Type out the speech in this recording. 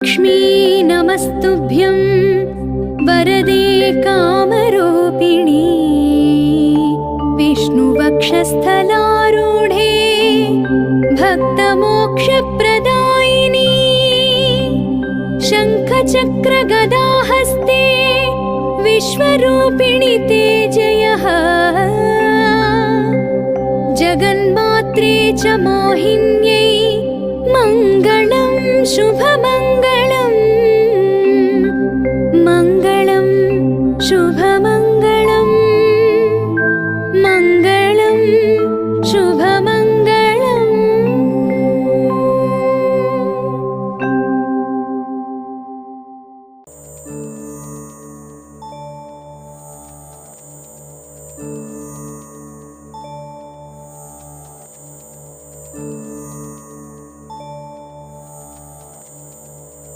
लक्ष्मी नमस्तुभ्यं वरदे कामरूपिणी विष्णुवक्षस्थलारूढे भक्तमोक्षप्रदायिनी शङ्खचक्रगदाहस्ते विश्वरूपिणि ते जयः जगन्मात्रे च मोहिन्यै मङ्गलं शुभमङ्गलम्।